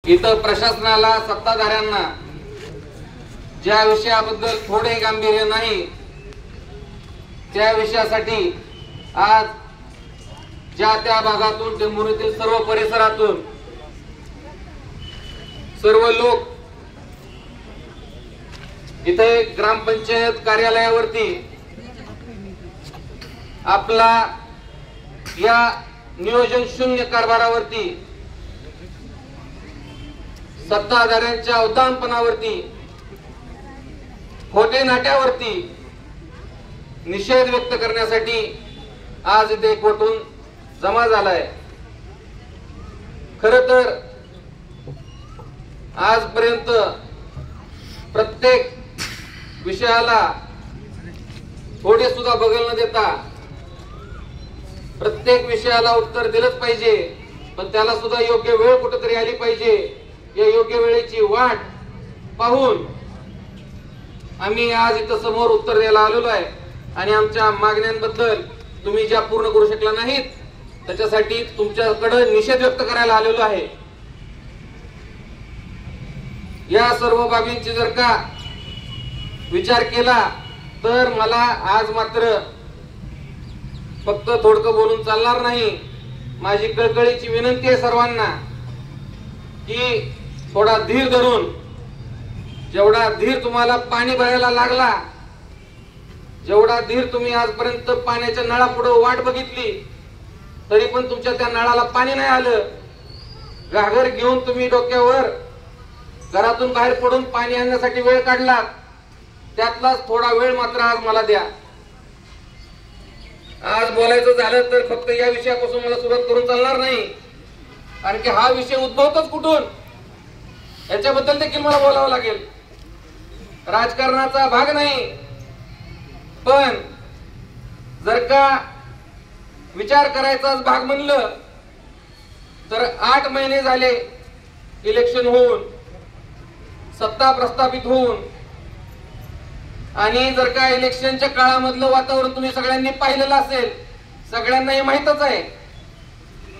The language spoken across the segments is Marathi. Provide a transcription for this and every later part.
इथं प्रशासनाला सत्ताधाऱ्यांना ज्या विषयाबद्दल थोडे गांभीर्य नाही त्या विषयासाठी आज ज्या त्या भागातून टेंभुर्णीतील सर्व परिसरातून सर्व लोक इथे ग्रामपंचायत कार्यालयावरती आपला या नियोजन शून्य कारभारावरती सत्ताधाऱ्यांच्या उद्दामपणावरती खोटे नाट्यावरती निषेध व्यक्त करण्यासाठी आज इथे एकवटून जमा झालाय। खरं तर आजपर्यंत प्रत्येक विषयाला थोडे सुद्धा बगल न देता प्रत्येक विषयाला उत्तर दिलंच पाहिजे, पण त्याला सुद्धा योग्य वेळ कुठेतरी आली पाहिजे। या योग्य वेळेची वाट पाहून आम्ही आज इथं समोर उत्तर द्यायला आलेलो आहे आणि आमच्या मागण्यांबद्दल तुम्ही ज्या पूर्ण करू शकला नाहीत त्याच्यासाठी तुमच्याकडे निषेध व्यक्त करायला आलेलो आहे। या सर्व बाबींची जर का विचार केला तर मला आज मात्र फक्त थोडकं बोलून चालणार नाही। माझी कळकळीची विनंती आहे सर्वांना की थोडा धीर धरून, जेवढा धीर तुम्हाला पाणी भरायला लागला, जेवढा धीर तुम्ही आजपर्यंत पाण्याच्या नळापुढे वाट बघितली तरी पण तुमच्या त्या नळाला पाणी नाही आलं, घागर घेऊन तुम्ही डोक्यावर घरातून बाहेर पडून पाणी आणण्यासाठी वेळ काढला, त्यातलाच थोडा वेळ मात्र आज मला द्या। आज बोलायचं झालं तर फक्त या विषयापासून मला सुरुवात करून चालणार नाही, कारण की हा विषय उद्भवतोच कुठून याच्याबद्दल देखील मला बोलावं लागेल। राजकारणाचा भाग नाही, पण जर का विचार करायचाच भाग म्हणलं तर 8 महिने झाले इलेक्शन होऊन, सत्ता प्रस्थापित होऊन, आणि जर का इलेक्शनच्या काळामधलं वातावरण तुम्ही सगळ्यांनी पाहिलेलं असेल, सगळ्यांना हे माहीतच आहे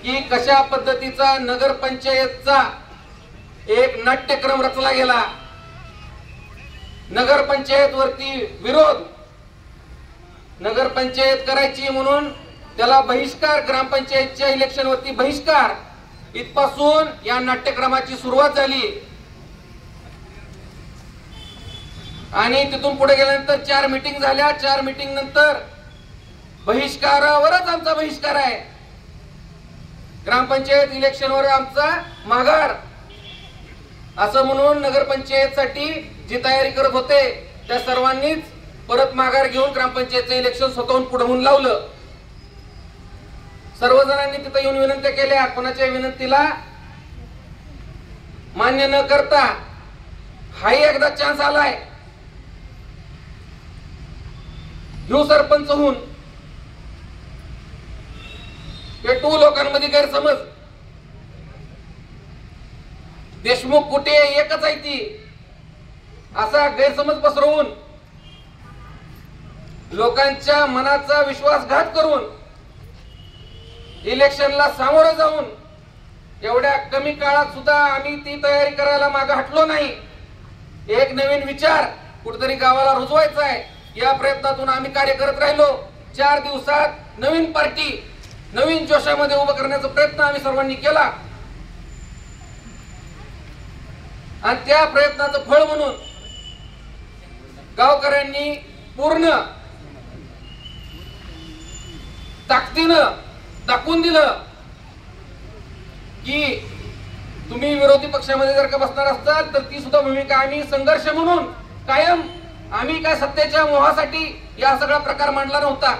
की कशा पद्धतीचा नगरपंचायतचा एक नाट्यक्रम रचला गेला। नगरपंचायत वरती विरोध, नगरपंचायत करायची म्हणून त्याला बहिष्कार, ग्रामपंचायतच्या इलेक्शन वरती बहिष्कार, इथपासून या नाट्यक्रमाची सुरुवात झाली। आणि तिथून पुढे गेल्यानंतर 4 मीटिंग झाल्या, 4 मीटिंग नंतर बहिष्कारावरच आमचा बहिष्कार आहे, ग्रामपंचायत इलेक्शनवर आमचा माघार, असं म्हणून नगरपंचायतसाठी जी तयारी करत होते त्या सर्वांनीच परत माघार घेऊन ग्रामपंचायतचं इलेक्शन स्वतःहून पुढे होऊन लावलं। सर्वजणांनी तिथे येऊन विनंत्या केल्या, कोणाच्या विनंतीला मान्य न करता हाही एकदा चान्स आलाय घेऊ सरपंच होऊन, पेटू लोकांमध्ये गैरसमज, देशमुख कुठे एकच आहे ती, असा गैरसमज पसरवून लोकांच्या मनाचा विश्वासघात करून इलेक्शनला सामोरं जाऊन एवढ्या कमी काळात सुद्धा आम्ही ती तयारी करायला मागे हटलो नाही। एक नवीन विचार कुठेतरी गावाला रुजवायचा आहे, या प्रयत्नातून आम्ही कार्य करत राहिलो। 4 दिवसात नवीन पार्टी नवीन जोशामध्ये उभं करण्याचा प्रयत्न आम्ही सर्वांनी केला आणि त्या प्रयत्नाचं फळ म्हणून गावकऱ्यांनी पूर्ण ताकदीनं दाखवून दिलं की तुम्ही विरोधी पक्षामध्ये जर का बसणार असताल तर ती सुद्धा भूमिका आम्ही संघर्ष म्हणून कायम, आम्ही काय सत्तेच्या मोहासाठी या सगळा प्रकार मांडला नव्हता।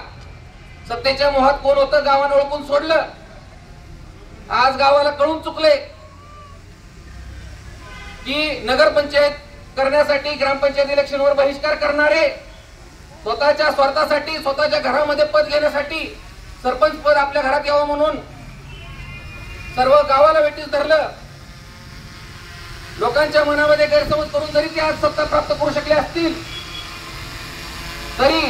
सत्तेच्या मोहात कोण होतं गावानं ओळखून सोडलं, आज गावाला कळून चुकले की नगरपंचायत करण्यासाठी ग्रामपंचायत इलेक्शनवर बहिष्कार करणारे स्वतःच्या स्वार्थासाठी, स्वतःच्या घरामध्ये पद घेण्यासाठी सरपंच पद आपल्या घरात यावं म्हणून सर्व गावाला वेठीस धरलं। लोकांच्या मनामध्ये गैरसमज करून जरी ते आज सत्ता प्राप्त करू शकले असतील तरी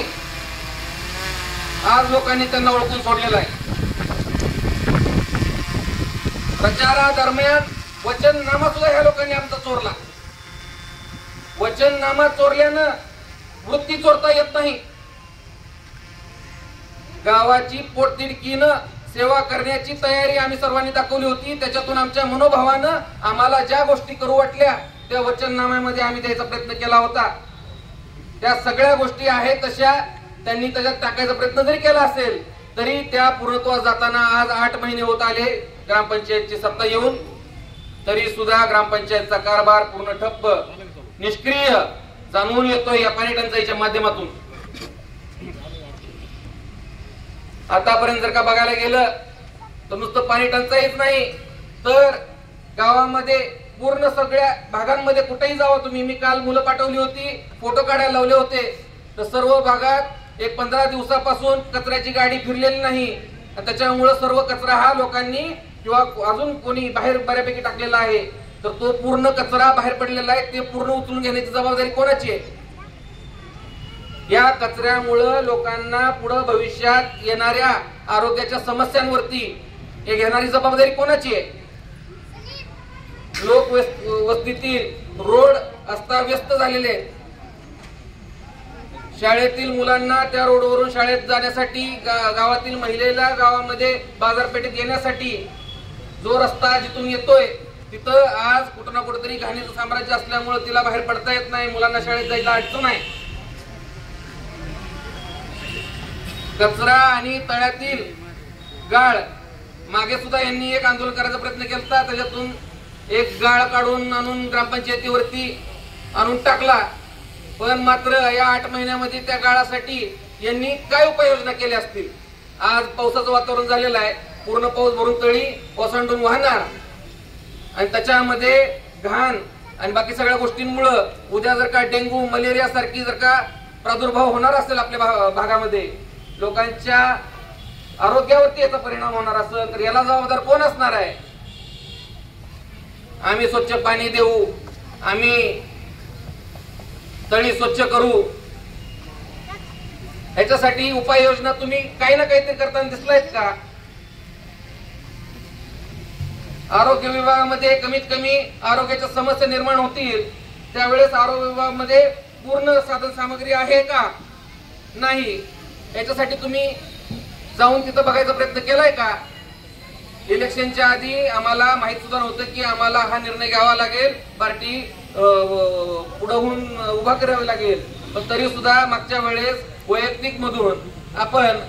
आज लोकांनी त्यांना ओळखून सोडलेलं आहे। प्रचारादरम्यान वचननामा सुद्धा ह्या लोकांनी आमचा चोरला. वचननामा चोरल्यानं वृत्ती चोरता येत नाही. गावाची पोटतिडकीनं सेवा करण्याची तयारी आम्ही सर्वांनी दाखवली होती. त्याच्यातून आमच्या मनोभावानं आम्हाला ज्या गोष्टी करू वाटल्या त्या वचननाम्यामध्ये आम्ही द्यायचा प्रयत्न केला होता. त्या सगळ्या गोष्टी आहेत तशा त्यांनी त्याच्यात टाकायचा प्रयत्न जरी केला असेल तरी त्या पूर्णत्वास जाताना आज 8 महिने होत आले ग्रामपंचायतची सत्ता येऊन, तरी सुद्धा ग्रामपंचायतचा कारभार पूर्ण ठप्प, निष्क्रिय जाणून येतोय या पाणी टंचाईच्या माध्यमातून. आतापर्यंत जर का बघायला गेलं तर नुसतं पाणी टंचाईच नाही तर गावामध्ये पूर्ण सगळ्या भागांमध्ये कुठेही जावा तुम्ही, मी काल मुलं पाठवली होती, फोटो काढायला लावले होते, तर सर्व भागात एक 15 दिवसापासून कचऱ्याची गाडी फिरलेली नाही. त्याच्यामुळे सर्व कचरा हा लोकांनी किंवा अजून कोणी बाहेर बऱ्यापैकी टाकलेला आहे, तर तो पूर्ण कचरा बाहेर पडलेला आहे, ते पूर्ण उचलून घेण्याची जबाबदारी कोणाची आहे? या कचऱ्यामुळे लोकांना पुढे भविष्यात येणाऱ्या आरोग्याच्या समस्यांवरती हे घेणारी जबाबदारी कोणाची आहे? लोक वस्तीतील रोड अस्ताव्यस्त झालेले आहेत. शाळेतील मुलांना त्या रोडवरून शाळेत जाण्यासाठी, गावातील महिलेला गावामध्ये बाजारपेठेत येण्यासाठी जो रस्ता जिथून येतोय तिथं आज कुठं ना कुठेतरी घाणीचं साम्राज्य असल्यामुळे तिला बाहेर पडता येत नाही, मुलांना शाळेत जायला अडचण आहे. कचरा आणि तळ्यातील गाळ, मागे सुद्धा यांनी एक आंदोलन करायचा प्रयत्न केला, त्याच्यातून एक गाळ काढून आणून ग्रामपंचायतीवरती आणून टाकला. पण मात्र या 8 महिन्यामध्ये त्या गाळासाठी यांनी काय उपाययोजना केल्या असतील? आज पावसाचं वातावरण झालेलं आहे, पूर्ण पाऊस भरून तळी ओसंडून वाहणार आणि त्याच्यामध्ये घाण आणि बाकी सगळ्या गोष्टींमुळे उद्या जर का डेंग्यू मलेरिया सारखी जर का प्रादुर्भाव होणार असेल आपल्या भागामध्ये, लोकांच्या आरोग्यावरती याचा परिणाम होणार असेल तर याला जबाबदार कोण असणार आहे? आम्ही स्वच्छ पाणी देऊ, आम्ही तळी स्वच्छ करू, ह्याच्यासाठी उपाययोजना तुम्ही काही ना काहीतरी करताना दिसलायत का? आरोग्य विभागामध्ये कमीत कमी आरोग्याच्या समस्या निर्माण होतील त्यावेळेस आरोग्य विभागामध्ये पूर्ण साधन सामग्री आहे का? नाही. याच्यासाठी तुम्ही जाऊन तिथं बघायचा प्रयत्न केलाय का? इलेक्शनच्या आधी आम्हाला माहित सुद्धा नव्हतं की आम्हाला हा निर्णय घ्यावा लागेल, पार्टी पुढहून उभा करावी लागेल, पण तरी सुद्धा मागच्या वेळेस वैयक्तिक मधून आपण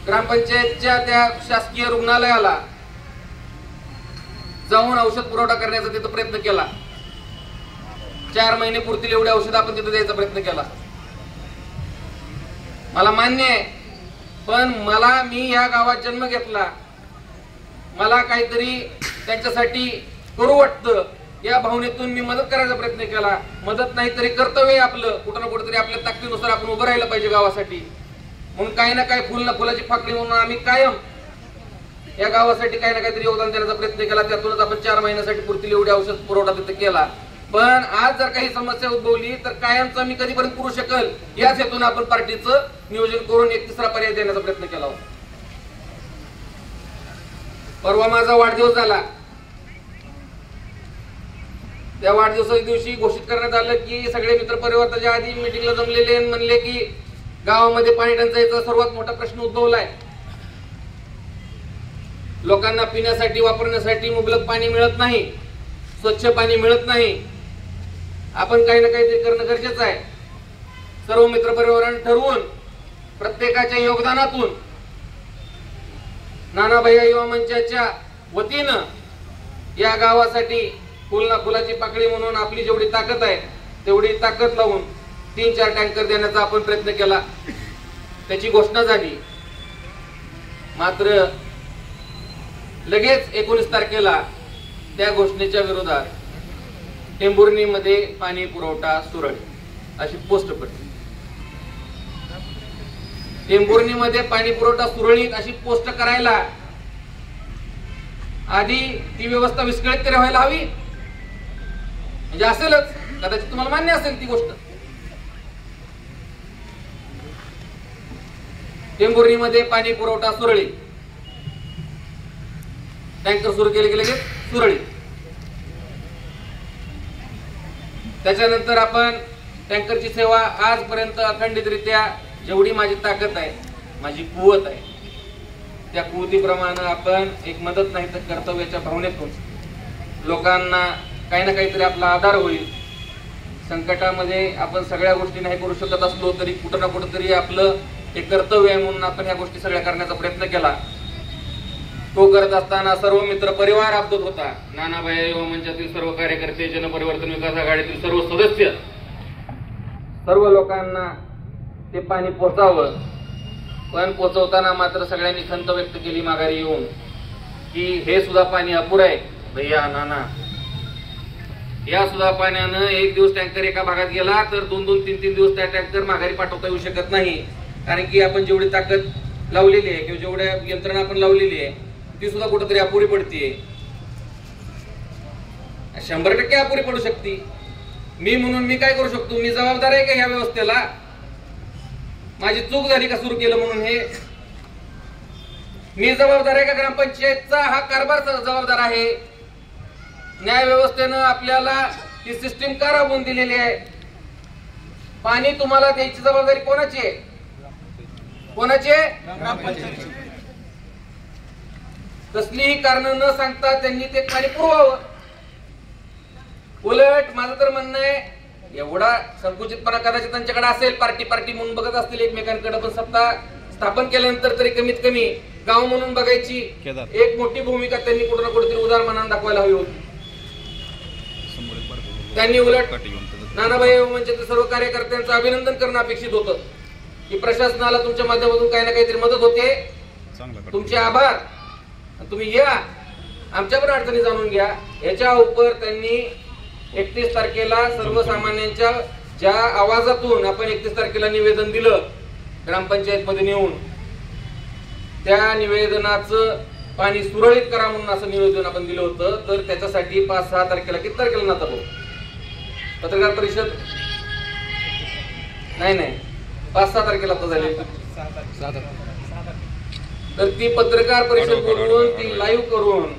ग्रामपंचायतच्या त्या शासकीय रुग्णालयाला जाऊन औषध पुरवठा करण्याचा तिथं प्रयत्न केला. 4 महिने पुरतील एवढे औषध आपण तिथं द्यायचा प्रयत्न केला. मला मान्य आहे, पण मी या गावात जन्म घेतला, मला काहीतरी त्यांच्यासाठी करू वाटतं, या भावनेतून मी मदत करायचा प्रयत्न केला. मदत नाही तरी कर्तव्य आपलं, कुठं ना कुठेतरी आपल्या ताकदीनुसार आपण उभं राहिलं पाहिजे गावासाठी. म्हणून काही ना काही फुलाची फाकडी म्हणून आम्ही कायम या गावासाठी काही ना काहीतरी योगदान देण्याचा प्रयत्न केला. त्यातूनच आपण 4 महिन्यासाठी पुरतील एवढे औषध पुरवठा तिथे केला. पण आज जर काही समस्या उद्भवली तर कायमचा मी कधीपर्यंत पुरू शकेल याच हेतून आपण पार्टीचं नियोजन करून एक तिसरा पर्याय देण्याचा प्रयत्न केला होता. परवा माझा वाढदिवस झाला, त्या वाढदिवसाच्या दिवशी घोषित करण्यात आलं की सगळे मित्र परिवार त्याच्या आधी मीटिंगला जमलेले म्हणले की गावामध्ये पाणी टंचाईचा सर्वात मोठा प्रश्न उद्भवलाय. लोकांना पिण्यासाठी वापरण्यासाठी मुबलक पाणी मिळत नाही, स्वच्छ पाणी मिळत नाही. आपण काही ना काहीतरी करणं गरजेचं आहे. सर्व मित्र परिवारांनी ठरवून प्रत्येकाच्या योगदानातून नाना भैया युवा मंचाच्या वतीनं या गावासाठी फुलाची पाकळी म्हणून आपली जेवढी ताकद आहे तेवढी ताकद लावून 3-4 टँकर देण्याचा आपण प्रयत्न केला. त्याची घोषणा झाली. मात्र लगेच 19 तारखेला त्या घोषणेच्या विरोधात टेंभुर्णीमध्ये पाणी पुरवठा सुरळीत अशी पोस्ट पडली. टेंभुर्णीमध्ये पाणी पुरवठा सुरळीत अशी पोस्ट करायला आधी ती व्यवस्था विस्कळीत तरी व्हायला हवी. म्हणजे असेलच, कदाचित तुम्हाला मान्य असेल ती गोष्ट. टेंभुर्णीमध्ये पाणी पुरवठा सुरळीत, टँकर सुरू केले गेले सुरळीत. त्याच्यानंतर आपण टँकरची सेवा आजपर्यंत अखंडितरित्या जेवढी माझी ताकद आहे, माझी कुवत आहे, त्या कुवतीप्रमाणे आपण एक मदत नाही तर कर्तव्याच्या भावनेतून लोकांना काही ना काहीतरी आपला आधार होईल. संकटामध्ये आपण सगळ्या गोष्टी नाही करू शकत असलो तरी कुठं ना कुठं तरी आपलं एक कर्तव्य आहे म्हणून आपण ह्या गोष्टी सगळ्या करण्याचा प्रयत्न केला. तो करत असताना सर्व मित्र परिवार आपदत होता. नानाभाई युवा मंचातील सर्व कार्यकर्ते, जनपरिवर्तन विकास आघाडीतील सर्व सदस्य, सर्व लोकांना ते पाणी पोहोचावं. पण पोहोचवताना मात्र सगळ्यांनी खंत व्यक्त केली माघारी येऊन की हे सुद्धा पाणी अपुरं आहे. भैया नाना, या सुद्धा पाण्यानं एक दिवस टँकर एका भागात गेला तर 2-2, 3-3 दिवस त्या टँकर माघारी पाठवता येऊ शकत नाही. कारण की आपण जेवढी ताकद लावलेली आहे किंवा जेवढ्या यंत्रणा आपण लावलेली आहे ती सुद्धा कुठेतरी अपुरी पडतीये. 100% अपुरी पडू शकते. मी म्हणून मी काय करू शकतो? मी जबाबदार आहे का ह्या व्यवस्थेला? माझी चूक झाली का सुरू केलं म्हणून हे? मी जबाबदार आहे का ग्रामपंचायतचा हा कारभार जबाबदार आहे? न्याय व्यवस्थेनं आपल्याला ही सिस्टीम का राबवून दिलेली आहे? पाणी तुम्हाला द्यायची जबाबदारी कोणाची आहे? कोणाची आहे? ग्रामपंचायतची. कसलीही कारण न सांगता त्यांनी ते पाणी पुरवावं. उलट माझं तर म्हणणं आहे, एवढा संकुचितपणा कदाचित त्यांच्याकडे असेल, पार्टी म्हणून बघत असतील एकमेकांकडे, पण सत्ता स्थापन केल्यानंतर तरी कमीत कमी गाव म्हणून बघायची एक मोठी भूमिका त्यांनी कुठं ना कुठेतरी उदारमनानं दाखवायला हवी होती. त्यांनी उलट नानाभाई म्हणजे सर्व कार्यकर्त्यांचं अभिनंदन करणं अपेक्षित होतं की प्रशासनाला तुमच्या माध्यमातून काही ना काहीतरी मदत होते. तुमचे आभार. तुम्ही या, आमच्या पण अडचणी जाणून घ्या. याच्या उपर त्यांनी 31 तारखेला सर्वसामान्यांच्या ज्या आवाजातून आपण 31 तारखेला निवेदन दिलं ग्रामपंचायत मध्ये नेऊन, त्या निवेदनाचं पाणी सुरळीत करा म्हणून असं निवेदन आपण दिलं होतं. तर त्याच्यासाठी 5-6 तारखेला, किती तारखेला ना पत्रकार परिषद नाही 5-6 तारखेला तर झाली. तर ती पत्रकार परिषद बोलवून ती लाईव्ह करून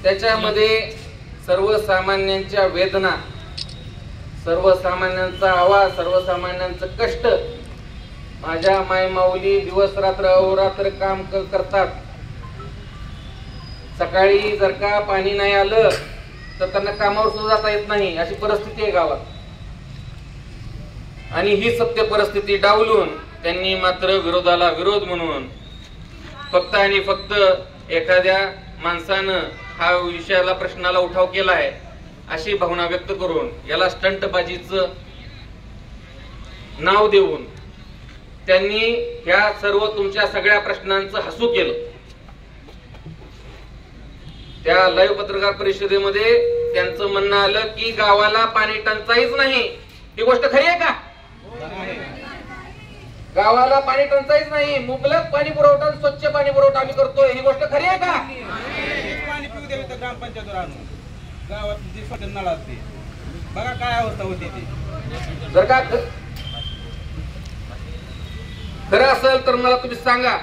त्याच्यामध्ये सर्वसामान्यांच्या वेदना, सर्वसामान्यांचा आवाज, सर्वसामान्यांचं कष्ट, माझ्या माय माऊली दिवस रात्र अहोरात्र काम करतात. सकाळी जर का पाणी नाही आलं तर त्यांना कामावर सुद्धा जाता येत नाही, अशी परिस्थिती आहे गावात. आणि ही सत्य परिस्थिती डावलून त्यांनी मात्र विरोधाला विरोध म्हणून फक्त आणि फक्त एखाद्या माणसानं हा विषयाला, प्रश्नाला उठाव केला आहे अशी भावना व्यक्त करून याला स्टंटबाजीचं नाव देऊन त्यांनी ह्या सर्व तुमच्या सगळ्या प्रश्नांचं हसू केलं. त्या लाईव्ह पत्रकार परिषदेमध्ये त्यांचं म्हणणं आलं की गावाला पाणी टंचाईच नाही. ही गोष्ट खरी आहे का? गावाला पाणी टंचाईच नाही, मुबलक पाणी पुरवठा, स्वच्छ पाणी पुरवठा आम्ही करतोय. ही गोष्ट खरी आहे का? पाणी पिऊ द्यावे तर ग्रामपंचायतीवर आणून गावात जी स्वच्छ नळ असते बघा काय अवस्था होती ती. जर का खरं असेल तर मला तुम्ही सांगा.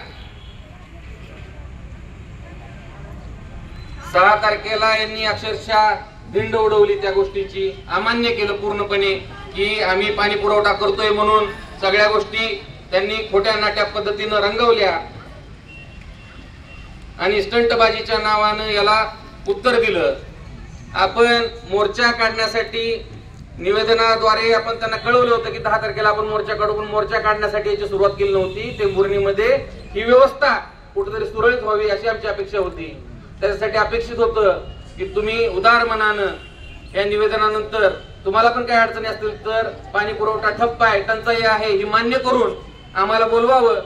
6 तारखेला यांनी अक्षरशः भिंड उडवली त्या गोष्टीची, अमान्य केलं पूर्णपणे की आम्ही पाणी पुरवठा करतोय म्हणून. सगळ्या गोष्टी त्यांनी खोट्या नाट्या पद्धतीनं रंगवल्या आणि स्टंटबाजीच्या नावानं याला उत्तर दिलं. आपण मोर्चा काढण्यासाठी निवेदनाद्वारे आपण त्यांना कळवलं होतं की 10 तारखेला आपण मोर्चा काढू, पण मोर्चा काढण्यासाठी याची सुरुवात केली नव्हती. ते मुरणीमध्ये ही व्यवस्था कुठेतरी सुरळीत व्हावी अशी आमची अपेक्षा होती. त्याच्यासाठी अपेक्षित होतं की तुम्ही उदार मनानं या निवेदनानंतर तुम्हाला पण काही अडचणी असतील तर पाणी पुरवठा ठप्प आहे, टंचाई आहे ही मान्य करून आम्हाला बोलवावं,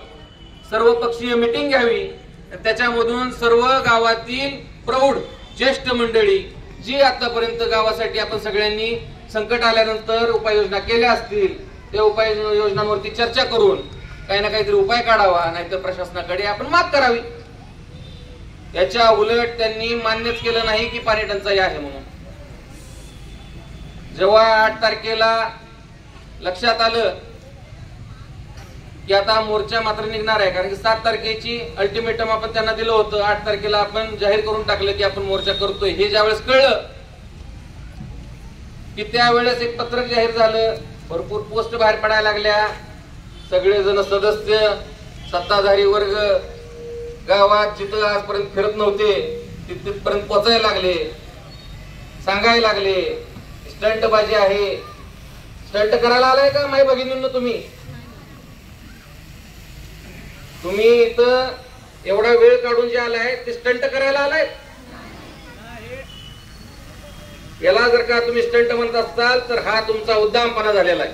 सर्वपक्षीय मीटिंग घ्यावी. त्याच्यामधून सर्व गावातील प्रौढ ज्येष्ठ मंडळी जी आतापर्यंत गावासाठी आपण सगळ्यांनी संकट आल्यानंतर उपाययोजना केल्या असतील त्या उपाययोजनांवरती चर्चा करून काही ना काहीतरी उपाय काढावा, नाहीतर प्रशासनाकडे आपण माग करावी. याच्या उलट त्यांनी मान्यच केलं नाही की पाणी टंचाई आहे म्हणून. जेव्हा 8 तारखेला लक्षात आलं की आता मोर्चा मात्र निघणार आहे, कारण की 7 तारखेची अल्टिमेटम आपण त्यांना दिलं होतं, 8 तारखेला आपण जाहीर करून टाकलं की आपण मोर्चा करतोय. हे ज्यावेळेस कळलं की त्यावेळेस एक पत्रक जाहीर झालं, भरपूर पोस्ट बाहेर पडायला लागल्या, सगळेजण सदस्य सत्ताधारी वर्ग गावात जिथं आजपर्यंत फिरत नव्हते तिथपर्यंत पोचायला लागले, सांगायला लागले स्टंटबाजी आहे. स्टंट करायला आलाय का माई भगिनींनो? तुम्ही इथं एवढा वेळ काढून जे आलाय ते स्टंट करायला आलाय? याला जर का तुम्ही स्टंट म्हणत असाल तर हा तुमचा उद्दामपणा झालेला आहे.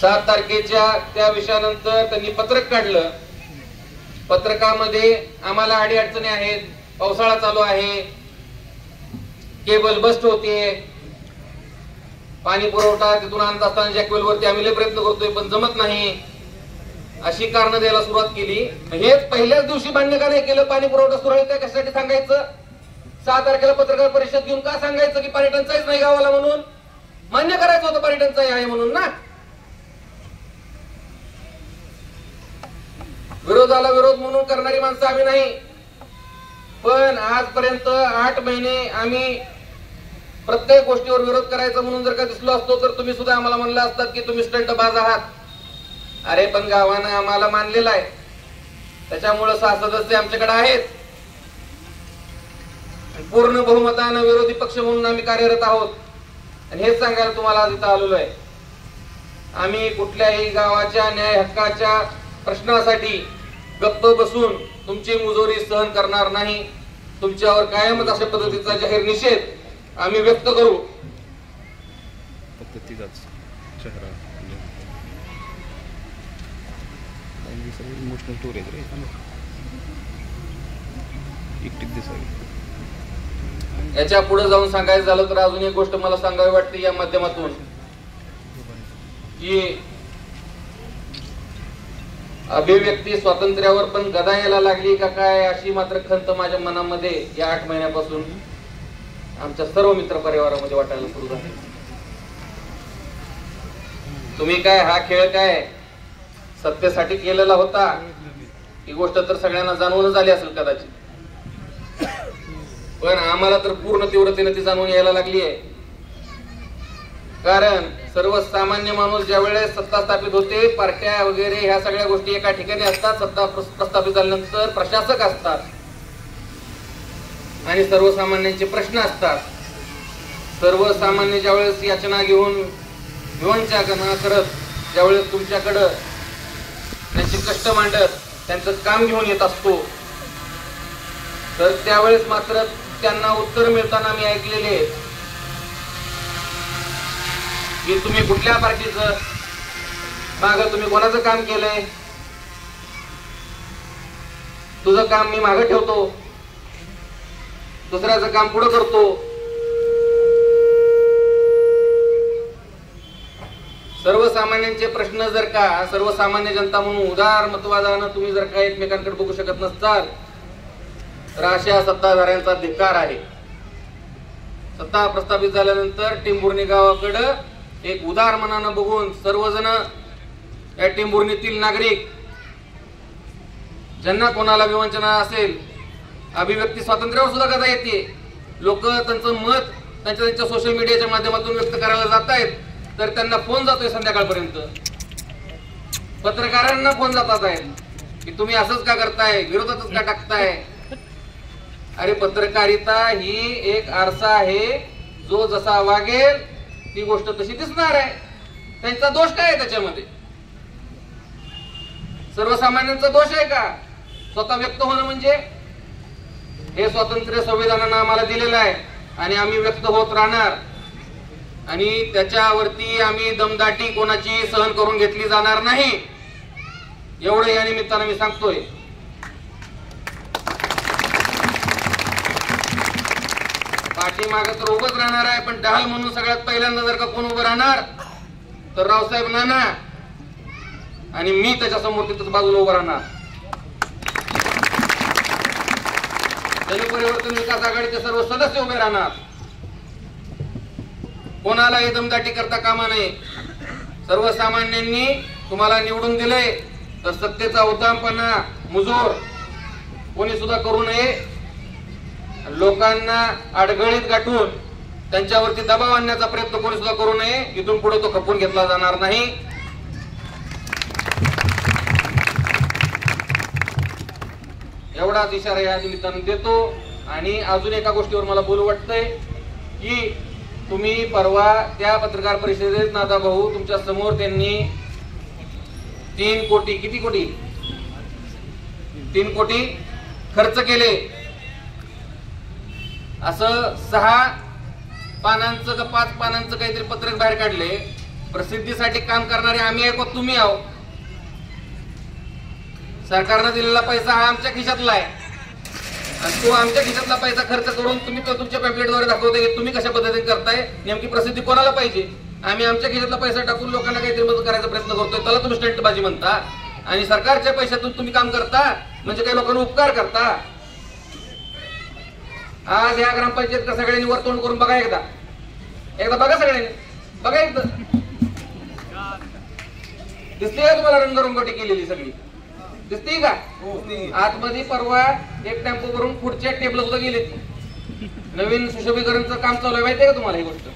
7 तारखेच्या त्या विषयानंतर त्यांनी पत्रक काढलं. पत्रकामध्ये आम्हाला अडीअडचणी आहेत, पावसाळा चालू आहे, केबल बस्ट होते, पाणी पुरवठा तिथून आणत असताना जॅकवेल वरती आम्ही लय प्रयत्न करतोय पण जमत नाही, अशी कारण द्यायला सुरुवात केली. हेच पहिल्याच दिवशी मान्य का नाही केलं? पाणी पुरवठा सुरळीत आहे कशासाठी सांगायचं? 6 तारखेला पत्रकार परिषद घेऊन का सांगायचं की पाणी टंचाईच नाही गावाला म्हणून? मान्य करायचं होतं पाणी टंचाई आहे म्हणून ना. विरोधाला विरोध म्हणून करणारी माणसं आम्ही नाही, पण आजपर्यंत 8 महिने आम्ही प्रत्येक गोष्टीवर विरोध करायचा म्हणून जर का दिसलो असतो तर तुम्ही सुद्धा आम्हाला म्हणलं असतात की तुम्ही स्टंट बाज आहात. अरे पण गावानं आम्हाला मानलेलं आहे, त्याच्यामुळे 6 सदस्य आमच्याकडे आहेत. पूर्ण बहुमतानं विरोधी पक्ष म्हणून आम्ही कार्यरत आहोत. आणि हेच सांगायला तुम्हाला आज इथं आलेलो आहे. आम्ही कुठल्याही गावाच्या न्याय हक्काच्या प्रश्नासाठी गप्प बसून तुमची मुजोरी सहन करणार नाही. तुमच्यावर कायमच अशा पद्धतीचा जाहीर निषेध आम्ही व्यक्त करू. याच्या पुढे जाऊन सांगायचं झालं तर अजून एक गोष्ट मला सांगावी वाटते या माध्यमातून की अभिव्यक्ती स्वातंत्र्यावर पण गदा यायला लागली का काय अशी मात्र खंत माझ्या मनामध्ये या 8 महिन्यापासून आमच्या सर्व मित्र परिवारामध्ये वाटायला सुरू झाली. तुम्ही काय हा खेळ काय सत्तेसाठी केलेला होता ही गोष्ट तर सगळ्यांना जाणवूनच आली असेल कदाचित, पण आम्हाला तर पूर्ण तीव्रतेने ती जाणून यायला लागली आहे. कारण सर्वसामान्य माणूस ज्या वेळेस सत्ता स्थापित होते, पार्ट्या वगैरे ह्या सगळ्या गोष्टी एका ठिकाणी असतात, सत्ता प्रस्थापित झाल्यानंतर प्रशासक असतात आणि सर्वसामान्यांचे प्रश्न असतात. सर्वसामान्य ज्यावेळेस याचना घेऊन विवंचना करत ज्यावेळेस तुमच्याकडं त्यांचे कष्ट मांडत त्यांचं काम घेऊन येत असतो तर त्यावेळेस मात्र त्यांना उत्तर मिळताना मी ऐकलेले की तुम्ही कुठल्या पार्टीचं, मागं तुम्ही कोणाचं काम केलंय, तुझं काम मी मागं ठेवतो, दुसऱ्याचं काम पुढे करतो. सर्वसामान्यांचे प्रश्न जर का सर्वसामान्य जनता म्हणून उदार मतवादानं तुम्ही जर का एकमेकांकडे बघू शकत नसताल तर अशा सत्ताधाऱ्यांचा धिक्कार आहे. सत्ता प्रस्थापित झाल्यानंतर टिंबुर्णी गावाकडे एक उदार मनानं बघून सर्वजण या टिंबुर्णीतील नागरिक ज्यांना कोणाला विवंचना असेल, अभिव्यक्ती स्वातंत्र्यावर सुद्धा गदा येते, लोक त्यांचं मत त्यांच्या सोशल मीडियाच्या माध्यमातून व्यक्त करायला जात आहेत तर त्यांना फोन जातोय संध्याकाळपर्यंत, पत्रकारांना फोन जातात आहेत की तुम्ही असंच का करताय, विरोधातच का टाकताय. अरे पत्रकारिता ही एक आरसा आहे, जो जसा वागेल ती गोष्ट तशी दिसणार आहे. त्यांचा दोष काय आहे त्याच्यामध्ये? सर्वसामान्यांचा दोष आहे का स्वतः व्यक्त होणं? म्हणजे हे स्वातंत्र्य संविधानानं आम्हाला दिलेलं आहे आणि आम्ही व्यक्त होत राहणार आणि त्याच्यावरती आम्ही दमदाटी कोणाची सहन करून घेतली जाणार नाही, एवढं या निमित्तानं मी सांगतोय. पाठीमागे तर उभंच राहणार आहे, पण डहाल म्हणून सगळ्यात पहिल्यांदा जर का कोण उभं राहणार तर रावसाहेब नाना आणि मी त्याच्यासमोर तिथंच बाजूला उभं राहणार. जनपरिवर्तन विकास आघाडीचे सर्व सदस्य उभे राहणार. कोणाला हे दमदाटी करता कामा नये. सर्वसामान्यांनी तुम्हाला निवडून दिले तर सत्तेचा उद्दामपणा मुजोर कोणी सुद्धा करू नये. लोकांना अडगळीत गाठून त्यांच्यावरती दबाव आणण्याचा प्रयत्न कोणी सुद्धा करू नये. इथून पुढे तो खपवून घेतला जाणार नाही. एवढाच इशारा या निमित्तानं देतो. आणि अजून एका गोष्टीवर मला बोलू वाटतंय की तुम्ही परवा त्या पत्रकार परिषदेत नादा भाऊ तुमच्या समोर त्यांनी 3 कोटी, किती कोटी, 3 कोटी खर्च केले असं 6 पानांचं का 5 पानांचं काहीतरी पत्रक बाहेर काढले. प्रसिद्धीसाठी काम करणारे आम्ही आहे का तुम्ही आहो? सरकारनं दिलेला पैसा हा आमच्या खिशातला आहे आणि तो आमच्या खिशातला पैसा खर्च करून तुम्ही तो तुमच्या पॅम्पलेटद्वारे दाखवताय की तुम्ही कशा पद्धतीने करताय. नेमकी प्रसिद्धी कोणाला पाहिजे? आम्ही आमच्या खिशातला पैसा टाकून लोकांना काहीतरी मदत करायचा प्रयत्न करतोय, त्याला तुम्ही स्टंटबाजी म्हणता. आणि सरकारच्या पैशातून तुम्ही काम करता म्हणजे काही लोकांना उपकार करता. आज या ग्रामपंचायत का सगळ्यांनी वर तोंड करून बघा, एकदा बघा, सगळ्यांनी बघा एकदा. दिसते का तुम्हाला रंगरंगोटी केलेली सगळी? दिसते का? आतमध्ये परवा एक टेम्पो भरून पुढच्या टेबल सुद्धा गेले. नवीन सुशोभीकरणचं काम चालू आहे, माहितीये का तुम्हाला ही गोष्ट?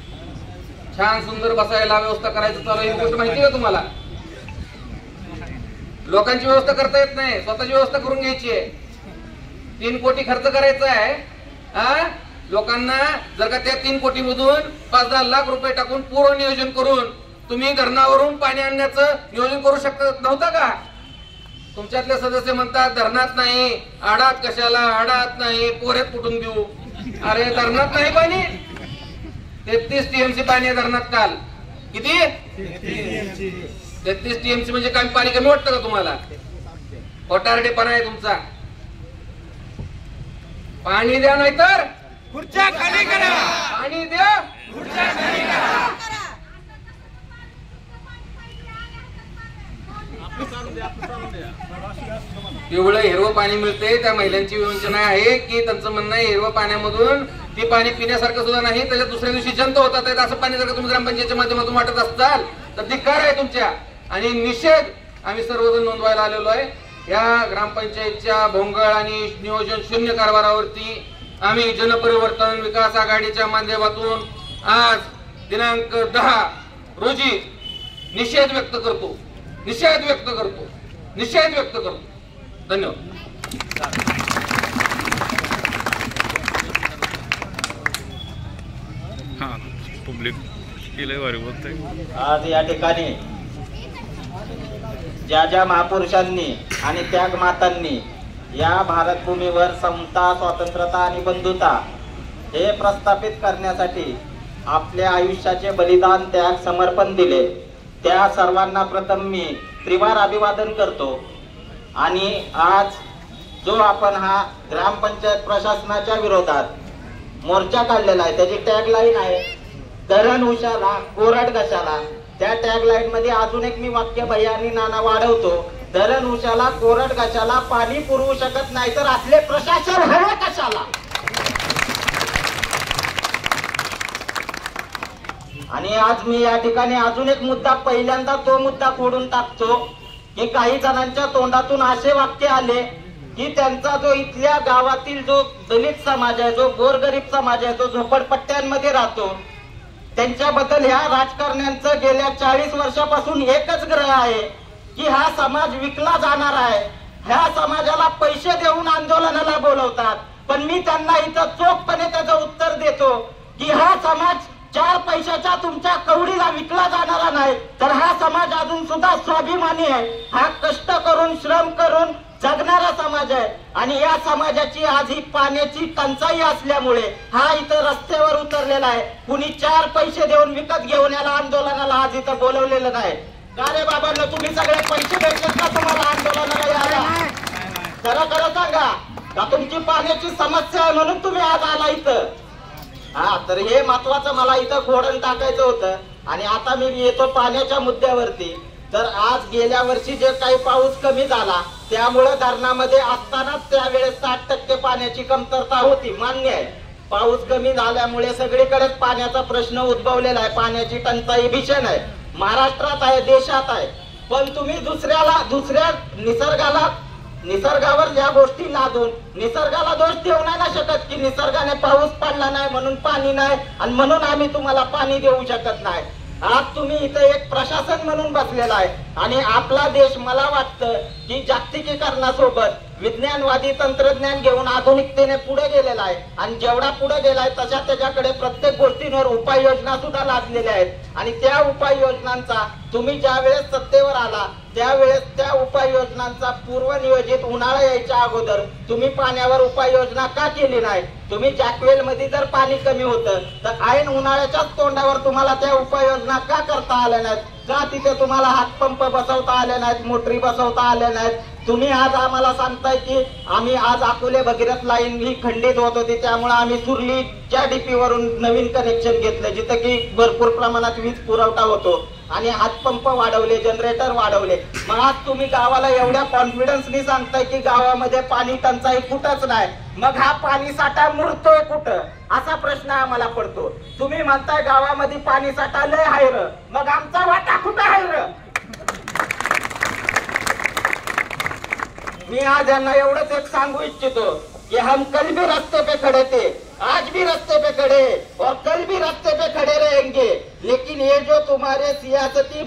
छान सुंदर बसायला व्यवस्था करायचं चालू आहे, ही गोष्ट माहिती का तुम्हाला? लोकांची व्यवस्था करता येत नाही, स्वतःची व्यवस्था करून घ्यायची आहे. 3 कोटी खर्च करायचा आहे. लोकांना जर का त्या 3 कोटी मधून 5-10 लाख रुपये टाकून पूर्ण नियोजन करून तुम्ही धरणावरून पाणी आणण्याचं नियोजन करू शकत नव्हता का? तुमच्यातले सदस्य म्हणतात धरणात नाही, आडात कशाला, आडात नाही, पोऱ्यात कुठून देऊ. अरे धरणात नाही पाणी, 33 टीएमसी पाणी आहे धरणात. काल किती? 33 टीएमसी म्हणजे काय पाणी कमी वाटतं का तुम्हाला? खोटारडेपणा आहे तुमचा. पाणी द्या नाहीतर खुर्च्या खाली करा. पाणी द्या, खुर्च्या खाली करा. पिवळं हिरवं पाणी मिळते. त्या महिलांची योजना आहे की त्यांचं म्हणणं आहे हिरवं पाण्यामधून ती पाणी पिण्यासारखं सुद्धा नाही, त्याच्या दुसऱ्या दिवशी जंत होतात. असं पाणी जर का तुम्ही ग्रामपंचायतच्या माध्यमातून वाटत असताल तर धिक्कार आहे तुमच्या. आणि निषेध आम्ही सर्वजण नोंदवायला आलेलो आहे. या ग्रामपंचायतच्या भोंगळ आणि नियोजन शून्य कारभारावरती आम्ही जनपरिवर्तन विकास आघाडीच्या माध्यमातून आज दिनांक 10 रोजी निषेध व्यक्त करतो. धन्यवाद. पब्लिक आज या ठिकाणी ज्या ज्या महापुरुषांनी आणि त्याग मातांनी या भारतभूमीवर समता, स्वातंत्र्यता आणि बंधुता हे प्रस्थापित करण्यासाठी आपल्या आयुष्याचे बलिदान, त्याग, समर्पण दिले, त्या सर्वांना प्रथम मी त्रिवार अभिवादन करतो. आणि आज जो आपण हा ग्रामपंचायत प्रशासनाच्या विरोधात मोर्चा काढलेला आहे, त्याची टॅगलाईन आहे धरण उशाला कोरड कशाला. त्या टॅगलाईन मध्ये अजून एक मी वाक्य भैया आणि नाना वाढवतो, धरण उशाला कोरड कशाला, पाणी पुरवू शकत नाही तर असले प्रशासन हवे कशाला. आणि आज मी या ठिकाणी अजून एक मुद्दा, पहिल्यांदा तो मुद्दा खोडून टाकतो की काही जणांच्या तोंडातून असे वाक्य आले की त्यांचा जो इथल्या गावातील जो दलित समाज आहे, जो गोरगरीब समाज आहे, जो झोपडपट्ट्यांमध्ये राहतो, त्यांच्याबद्दल ह्या राजकारण्यांचं गेल्या 40 वर्षापासून एकच ग्रह आहे की हा समाज विकला जाणार आहे. ह्या समाजाला पैसे देऊन आंदोलनाला बोलवतात. पण मी त्यांना इथं चोखपणे त्याचं उत्तर देतो की हा समाज 4 पैशाच्या तुमच्या कवडीला विकला जाणारा नाही, तर हा समाज अजून सुद्धा स्वाभिमानी आहे. हा कष्ट करून, श्रम करून जगणारा समाज आहे. आणि या समाजाची आज ही पाण्याची टंचाई असल्यामुळे हा इथं रस्त्यावर उतरलेला आहे. कुणी 4 पैसे देऊन विकत घेऊन याला आंदोलनाला आज इथं बोलवलेलं नाही. का रे बाबांनो, तुम्ही सगळे पैसे भेटलेत का तुम्हाला आंदोलनाला यायला? खरं सांगा, का तुमची पाण्याची समस्या आहे म्हणून तुम्ही आज आला इथं? हा, तर हे महत्वाचं मला इथं खोडून टाकायचं होतं. आणि आता मी येतो पाण्याच्या मुद्द्यावरती. तर आज गेल्या वर्षी जे काही पाऊस कमी झाला त्यामुळे धरणामध्ये असतानाच त्यावेळेस 60% पाण्याची कमतरता होती, मान्य आहे. पाऊस कमी झाल्यामुळे सगळीकडेच पाण्याचा प्रश्न उद्भवलेला आहे. पाण्याची टंचाई भीषण आहे, महाराष्ट्रात आहे, देशात आहे. पण तुम्ही दुसऱ्या निसर्गाला निसर्गावर ज्या गोष्टी लादून निसर्गाला दोष देऊ नाही ना शकत की निसर्गाने पाऊस पडला नाही म्हणून पाणी नाही आणि म्हणून आम्ही तुम्हाला पाणी देऊ शकत नाही. आज तुम्ही इथे एक प्रशासन म्हणून बसलेला आहे आणि आपला देश मला वाटतं की जागतिकीकरणासोबत विज्ञानवादी तंत्रज्ञान घेऊन आधुनिकतेने पुढे गेलेला आहे आणि जेवढा पुढे गेलाय तशा त्याच्याकडे प्रत्येक गोष्टींवर उपाययोजना सुद्धा लादलेल्या आहेत आणि त्या उपाययोजनांचा तुम्ही ज्या वेळेस सत्तेवर आला त्यावेळेस त्या उपाययोजनांचा पूर्वनियोजित उन्हाळा यायच्या अगोदर तुम्ही पाण्यावर उपाययोजना का केली नाही? तुम्ही जॅकवेल मध्ये जर पाणी कमी होतं तर ऐन उन्हाळ्याच्याच तोंडावर तुम्हाला त्या उपाययोजना का करता आल्या नाहीत? का तिथे तुम्हाला हातपंप बसवता आले नाहीत, मोटरी बसवता आल्या नाहीत? तुम्ही आज आम्हाला सांगताय की आम्ही आज अकोले भगीरथ लाईन ही खंडित होत होती त्यामुळे आम्ही सुरलीच्या डीपी वरून नवीन कनेक्शन घेतलं जिथं की भरपूर प्रमाणात वीज पुरवठा होतो आणि हातपंप वाढवले, जनरेटर वाढवले. मग आज तुम्ही गावाला एवढ्या कॉन्फिडन्सनी सांगताय की गावामध्ये पाणी टंचाई कुठंच नाही. मग हा पाणी साठा मुरतोय कुठं असा प्रश्न आम्हाला पडतो. तुम्ही म्हणताय गावामध्ये पाणी साठा लय आहे र, मग आमचा वाटा कुठं आहे र? मी आज यांना एवढंच एक सांगू इच्छितो कि हम कल भी रास्ते पे खड़े थे, आज भी रास्ते पे खड़े और कल भी रास्ते पे खड़े रहेंगे, लेकिन ये जो तुम्हारे सियासती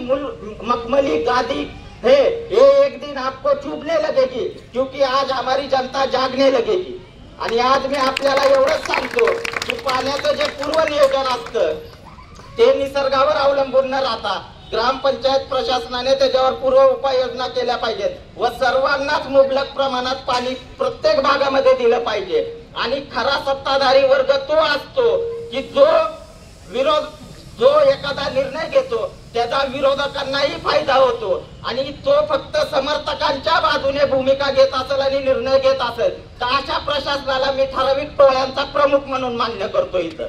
मखमली गादी है ये एक दिन आपको चुभने लगेगी क्योंकि आज हमारी जनता जागने लगेगी. आणि आज मी आपल्याला एवढंच सांगतो की पाण्याचं जे पूर्वनियोजन असतं ते निसर्गावर अवलंबून न राहता ग्रामपंचायत प्रशासनाने त्याच्यावर पूर्व उपाययोजना केल्या पाहिजेत व सर्वांनाच मुबलक प्रमाणात पाणी प्रत्येक भागामध्ये दिलं पाहिजे. आणि खरा सत्ताधारी वर्ग तो असतो की जो एखादा निर्णय घेतो त्याचा विरोधकांनाही फायदा होतो आणि तो फक्त समर्थकांच्या बाजूने भूमिका घेत असेल आणि निर्णय घेत असेल तर अशा प्रशासनाला मी ठराविक टोळ्यांचा प्रमुख म्हणून मान्य करतो इथं.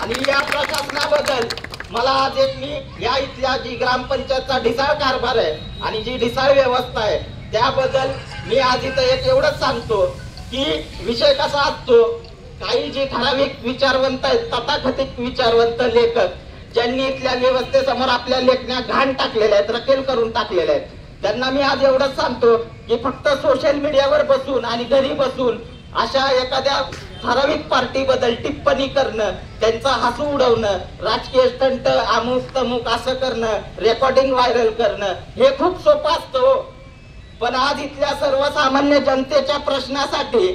आणि या प्रशासनाबद्दल मला आज एक मी या इथल्या जी ग्रामपंचायतचा ढिसाळ कारभार आहे आणि जी ढिसाळ व्यवस्था आहे त्याबद्दल मी आज इथं एक एवढंच सांगतो की विषय कसा असतो, काही जी ठराविक विचारवंत आहेत, तथाकथित विचारवंत लेखक ज्यांनी इथल्या व्यवस्थेसमोर आपल्या लेखण्या घाण टाकलेल्या आहेत, रकेल करून टाकलेल्या आहेत, त्यांना मी आज एवढंच सांगतो की फक्त सोशल मीडियावर बसून आणि घरी बसून अशा एखाद्या ठराविक पार्टी बद्दल टिप्पणी करणं, त्यांचा हसू उडवणं, राजकीय स्टंट अमुक तमुक असं करणं, रेकॉर्डिंग व्हायरल करणं हे खूप सोपं असतं. पण आज इथल्या सर्वसामान्य जनतेच्या प्रश्नासाठी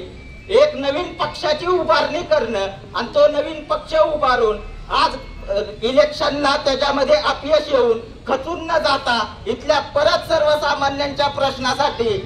एक नवीन पक्षाची उभारणी करणं आणि तो नवीन पक्ष उभारून आज इलेक्शनला त्याच्यामध्ये अपयश येऊन खचून न जाता इथल्या परत सर्वसामान्यांच्या प्रश्नासाठी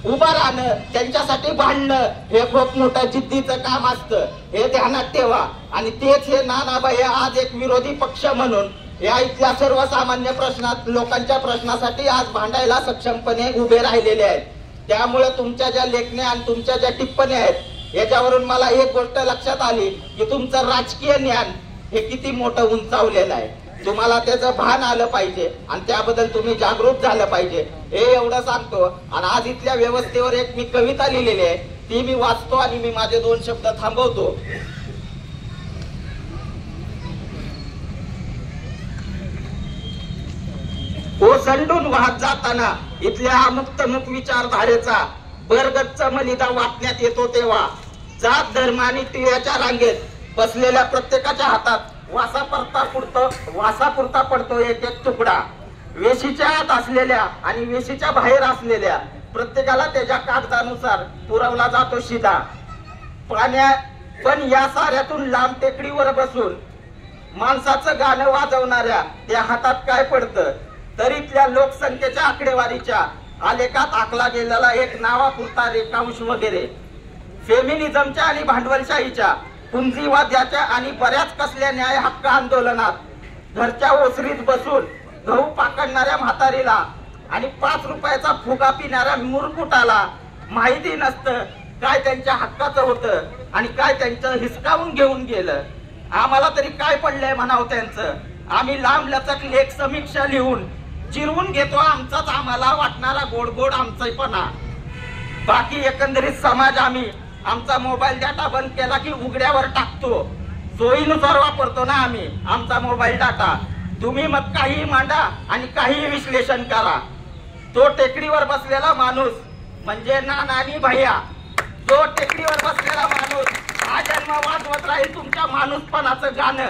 उभा राहणं, त्यांच्यासाठी भांडणं हे खूप मोठं जिद्दीचं काम असतं हे ध्यानात ठेवा. आणि तेच हे नानाबाई आज एक विरोधी पक्ष म्हणून या इथल्या सर्वसामान्य प्रश्नात लोकांच्या प्रश्नासाठी आज भांडायला सक्षमपणे उभे राहिलेले आहेत. त्यामुळे तुमच्या ज्या लेखण्या आणि तुमच्या ज्या टिप्पण्या आहेत याच्यावरून मला एक गोष्ट लक्षात आली की तुमचं राजकीय ज्ञान हे किती मोठं उंचावलेलं आहे. तुम्हाला त्याचं भान आलं पाहिजे आणि त्याबद्दल तुम्ही जागृत झालं पाहिजे हे एवढं सांगतो. आणि आज इथल्या व्यवस्थेवर एक मी कविता लिहिलेली आहे ती मी वाचतो आणि मी माझे 2 शब्द थांबवतो. ओसंडून वाहत जाताना इथल्या अमुक्तमुक विचारधारेचा बरगतचा मलिदा वाटण्यात येतो तेव्हा जात धर्म आणि टिळ्याच्या रांगेत बसलेल्या प्रत्येकाच्या हातात वासापुरता पडतो एक एक तुकडा. वेशीच्या आत असलेल्या आणि वेशीच्या बाहेर असलेल्या प्रत्येकाला त्याच्या कागदानुसार पुरवला जातो शिदा. पण या साऱ्यातून लांब टेकडीवर बसून माणसाचं गाणं वाजवणाऱ्या त्या हातात काय पडतं तर इथल्या लोकसंख्येच्या आकडेवारीच्या आलेखात आखला गेलेला एक नावापुरता रेखांश वगैरे. फेमिनिझमच्या आणि भांडवलशाहीच्या पुंजीवाद्याच्या आणि बऱ्याच कसल्या न्याय हक्क आंदोलनात घरच्या ओसरीत बसून गहू पाकडणाऱ्या म्हातारीला आणि 5 रुपयाचा फुगा पिणाऱ्या मुरकुटाला माहिती नसतं काय त्यांच्या हक्काचं होतं आणि काय त्यांचं हिसकावून घेऊन गेलं. आम्हाला तरी काय पडलंय म्हणावं त्यांचं. आम्ही लांब लचक लेख समीक्षा लिहून जिरवून घेतो आमचाच आम्हाला वाटणारा गोड गोड आमचेपणा. बाकी एकंदरीत समाज आम्ही आमचा मोबाईल डाटा बंद केला की उघड्यावर टाकतो. सोयीनुसार वापरतो ना आम्ही आमचा मोबाईल डाटा. तुम्ही मग काही मांडा आणि काही विश्लेषण करा. तो टेकडीवर बसलेला माणूस म्हणजे नानी भैया जो टेकडीवर बसलेला माणूस हा जन्म वाजवत राहील तुमच्या माणूसपणाचं गाणं.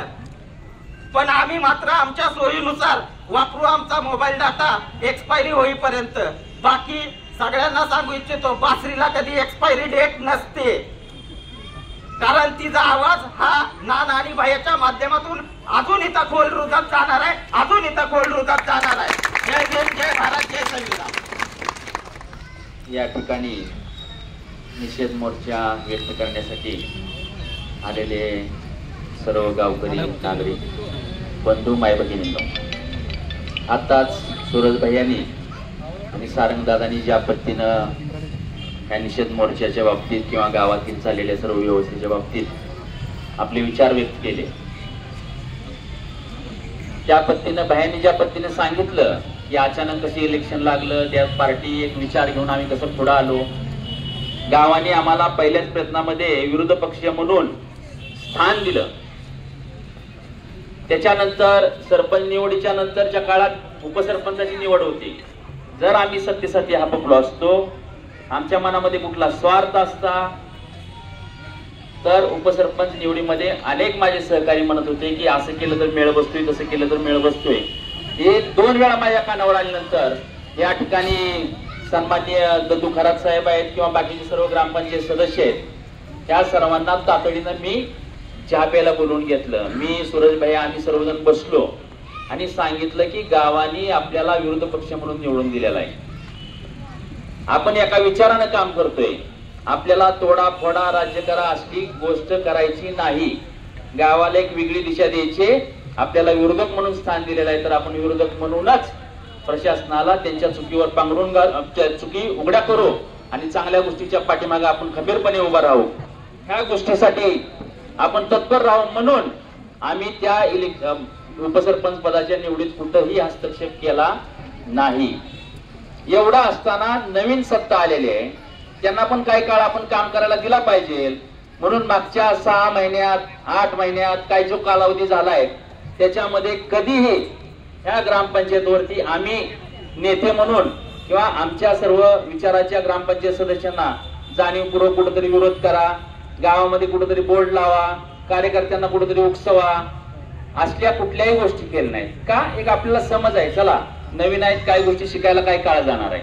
पण आम्ही मात्र आमच्या सोयीनुसार वापरू आमचा मोबाईल डाटा एक्सपायरी होईपर्यंत. बाकी सगळ्यांना सांगू इच्छितो, बासरीला कधी एक्सपायरी डेट नसते, कारण तिचा आवाज हा नानी भैयाच्या माध्यमातून अजून इथं खोल हृदयात जाणार आहे, अजून इथं खोल हृदयात जाणार आहे. जय भीम, जय भारत, जय संविधान. या ठिकाणी निषेध मोर्चा व्यक्त करण्यासाठी आलेले सर्व गावकरी नागरिक बंधू माय भगिनींनो, आताच सूरज भैयांनी आणि सारंगदादांनी ज्या पद्धतीनं ह्या निषेध मोर्चाच्या बाबतीत किंवा गावातील चाललेल्या सर्व व्यवस्थेच्या बाबतीत आपले विचार व्यक्त केले, त्या पद्धतीनं भैयांनी ज्या पद्धतीने सांगितलं की अचानक कशी इलेक्शन लागलं, त्यात पार्टी एक विचार घेऊन आम्ही कसं पुढे आलो. गावाने आम्हाला पहिल्याच प्रयत्नामध्ये विरोधी पक्षीय म्हणून स्थान दिलं. त्याच्यानंतर सरपंच निवडीच्या नंतरच्या काळात उपसरपंचाची निवड होती. जर आम्ही सत्तेसाठी हापकलो असतो, आमच्या मनामध्ये कुठला स्वार्थ असता, तर उपसरपंच निवडीमध्ये अनेक माझे सहकारी म्हणत होते की असं केलं तर मेळ बसतोय, तसं केलं तर मेळ बसतोय. हे 2 वेळा माझ्या कानावर आल्यानंतर या ठिकाणी सन्माननीय दद्दू खरात साहेब आहेत किंवा बाकीचे सर्व ग्रामपंचायत सदस्य आहेत, त्या सर्वांना तातडीनं मी चहा प्यायला बोलवून घेतलं. मी सूरज भाई आम्ही सर्वजण बसलो आणि सांगितलं की गावाने आपल्याला विरोधी पक्ष म्हणून निवडून दिलेला आहे. आपण एका विचारानं काम करतोय. आपल्याला तोडा फोडा राज्य करा असली गोष्ट करायची नाही. गावाला एक वेगळी दिशा द्यायची. आपल्याला विरोधक म्हणून स्थान दिलेलं आहे, तर आपण विरोधक म्हणूनच प्रशासनाला त्यांच्या चुकीवर पांघरून चुकी उघड्या करू आणि चांगल्या गोष्टीच्या पाठीमागे आपण खंबीरपणे उभा राहू. ह्या गोष्टीसाठी आपण तत्पर राहू म्हणून आम्ही त्या उपसरपंच पदाच्या निवडीत कुठंही हस्तक्षेप केला नाही. एवढा असताना नवीन सत्ता आलेली आहे, त्यांना पण काही काळ आपण काम करायला दिला पाहिजे. म्हणून मागच्या 6 महिन्यात 8 महिन्यात काही जो कालावधी झालाय त्याच्यामध्ये कधीही ह्या ग्रामपंचायतीवरती आम्ही नेते म्हणून किंवा आमच्या सर्व विचाराच्या ग्रामपंचायत सदस्यांना जाणीवपूर्वक कुठेतरी विरोध करा, गावामध्ये कुठेतरी बोर्ड लावा, कार्यकर्त्यांना कुठेतरी उकसवा, असल्या कुठल्याही गोष्टी केल्या नाहीत. का? एक आपल्याला समज आहे, चला नवीन आहेत, काही गोष्टी शिकायला काही काळ जाणार आहे.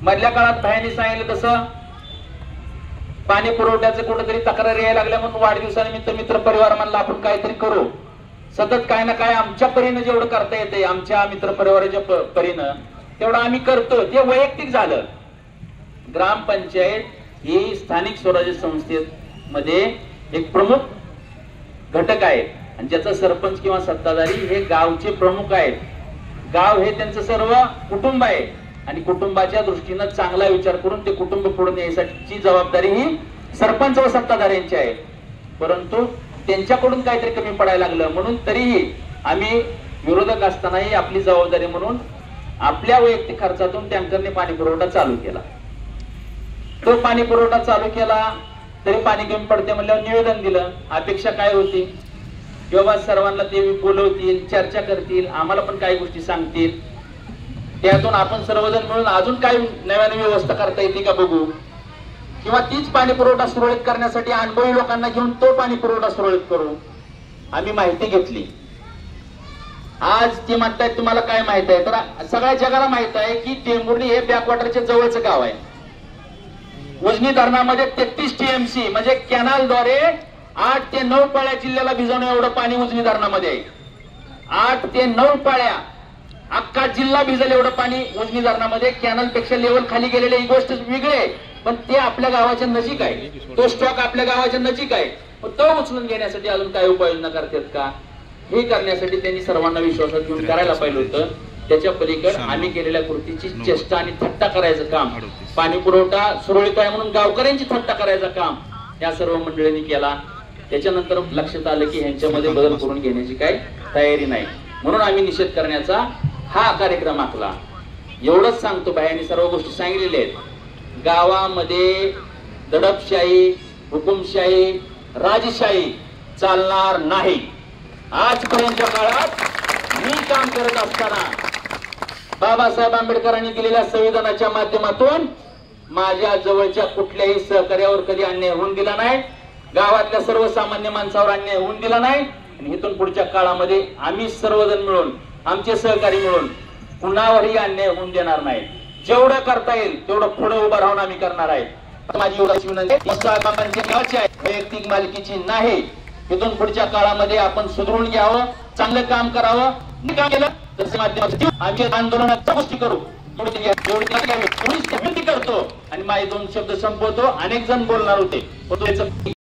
मधल्या काळात भाईंनी सांगितलं तसं पाणी पुरवठ्याचं कुठेतरी तक्रार यायला लागल्या म्हणून वाढदिवसानिमित्त मित्र परिवार म्हणला आपण काहीतरी करू. सतत काय ना काय आमच्या परीनं जेवढं करता येते, आमच्या मित्र परिवाराच्या परीनं तेवढं आम्ही करतो. ते वैयक्तिक झालं. ग्रामपंचायत ही स्थानिक स्वराज्य संस्थेमध्ये एक प्रमुख घटक आहे आणि ज्याचा सरपंच किंवा सत्ताधारी हे गावचे प्रमुख आहेत. गाव हे त्यांचं सर्व कुटुंब आहे आणि कुटुंबाच्या दृष्टीनं चांगला विचार करून ते कुटुंब पुढे न्यायसाठीची जबाबदारी ही सरपंच व सत्ताधाऱ्यांची आहे. परंतु त्यांच्याकडून काहीतरी कमी पडायला लागलं म्हणून तरीही आम्ही विरोधक असतानाही आपली जबाबदारी म्हणून आपल्या वैयक्तिक खर्चातून टँकरने पाणी पुरवठा चालू केला. तो पाणी पुरवठा चालू केला तरी पाणी कमी पडते म्हणल्यावर निवेदन दिलं. अपेक्षा काय होती? किंवा सर्वांना ते बोलवतील, चर्चा करतील, आम्हाला पण काही गोष्टी सांगतील, त्यातून आपण सर्वजण मिळून अजून काही नव्याने व्यवस्था करता येते का बघू, किंवा तीच पाणी पुरवठा सुरळीत करण्यासाठी अनुभवी लोकांना घेऊन तो पाणी पुरवठा सुरळीत करू. आम्ही माहिती घेतली. आज ते म्हणतायत तुम्हाला काय माहित आहे? तर सगळ्या जगाला माहित आहे की टेंभुर्णी हे बॅकवॉटरच्या जवळचं गाव आहे. उजनी धरणामध्ये 33 TMC म्हणजे कॅनलद्वारे 8 ते 9 पाळ्या जिल्ह्याला भिजवणं एवढं पाणी उजनी धरणामध्ये आहे. 8 ते 9 पाळ्या अख्खा जिल्हा भिजल एवढं पाणी उजनी धरणामध्ये. कॅनल पेक्षा लेवल खाली गेलेले ही गोष्ट वेगळी आहे, पण ते आपल्या गावाच्या नजीक आहे. तो स्टॉक आपल्या गावाच्या नजीक आहे. तो उचलून घेण्यासाठी अजून काय उपाययोजना करतात का? हे करण्यासाठी त्यांनी सर्वांना विश्वासात घेऊन करायला पाहिजे होतं. त्याच्या पलीकडे आम्ही केलेल्या कृतीची चेष्टा आणि थट्टा करायचं काम, पाणी पुरवठा सुरळीत आहे म्हणून गावकऱ्यांची थट्टा करायचं काम या सर्व मंडळींनी केला. त्याच्यानंतर लक्षात आलं की ह्यांच्यामध्ये बदल करून घेण्याची काही तयारी नाही, म्हणून आम्ही निषेध करण्याचा हा कार्यक्रम आखला. एवढंच सांगतो, बायांनी सर्व गोष्टी सांगितलेल्या आहेत. गावामध्ये दडपशाही, हुकुमशाही, राजशाही चालणार नाही. आजपर्यंतच्या काळात मी काम करत असताना बाबासाहेब आंबेडकरांनी दिलेल्या संविधानाच्या माध्यमातून माझ्या जवळच्या कुठल्याही सहकार्यावर कधी अन्याय होऊन दिला नाही, गावातल्या सर्वसामान्य माणसावर अन्याय होऊन दिला नाही. आणि इथून पुढच्या काळामध्ये आम्ही सर्वजण मिळून, आमचे सहकारी मिळून कुणावरही अन्याय होऊन देणार नाही. जेवढं करता येईल तेवढं पुढे उभं राहून आम्ही करणार आहे. माझी एवढीच विनंती आहे, गावाची आहे, वैयक्तिक मालकीची नाही. इथून पुढच्या काळामध्ये आपण सुधारून घ्यावं, चांगलं काम करावं. काम केलं तर माध्यमातून आम्ही आंदोलनाच्या गोष्टी करू. एवढीच विनंती करतो आणि माझे 2 शब्द संपवतो. अनेक जण बोलणार होते.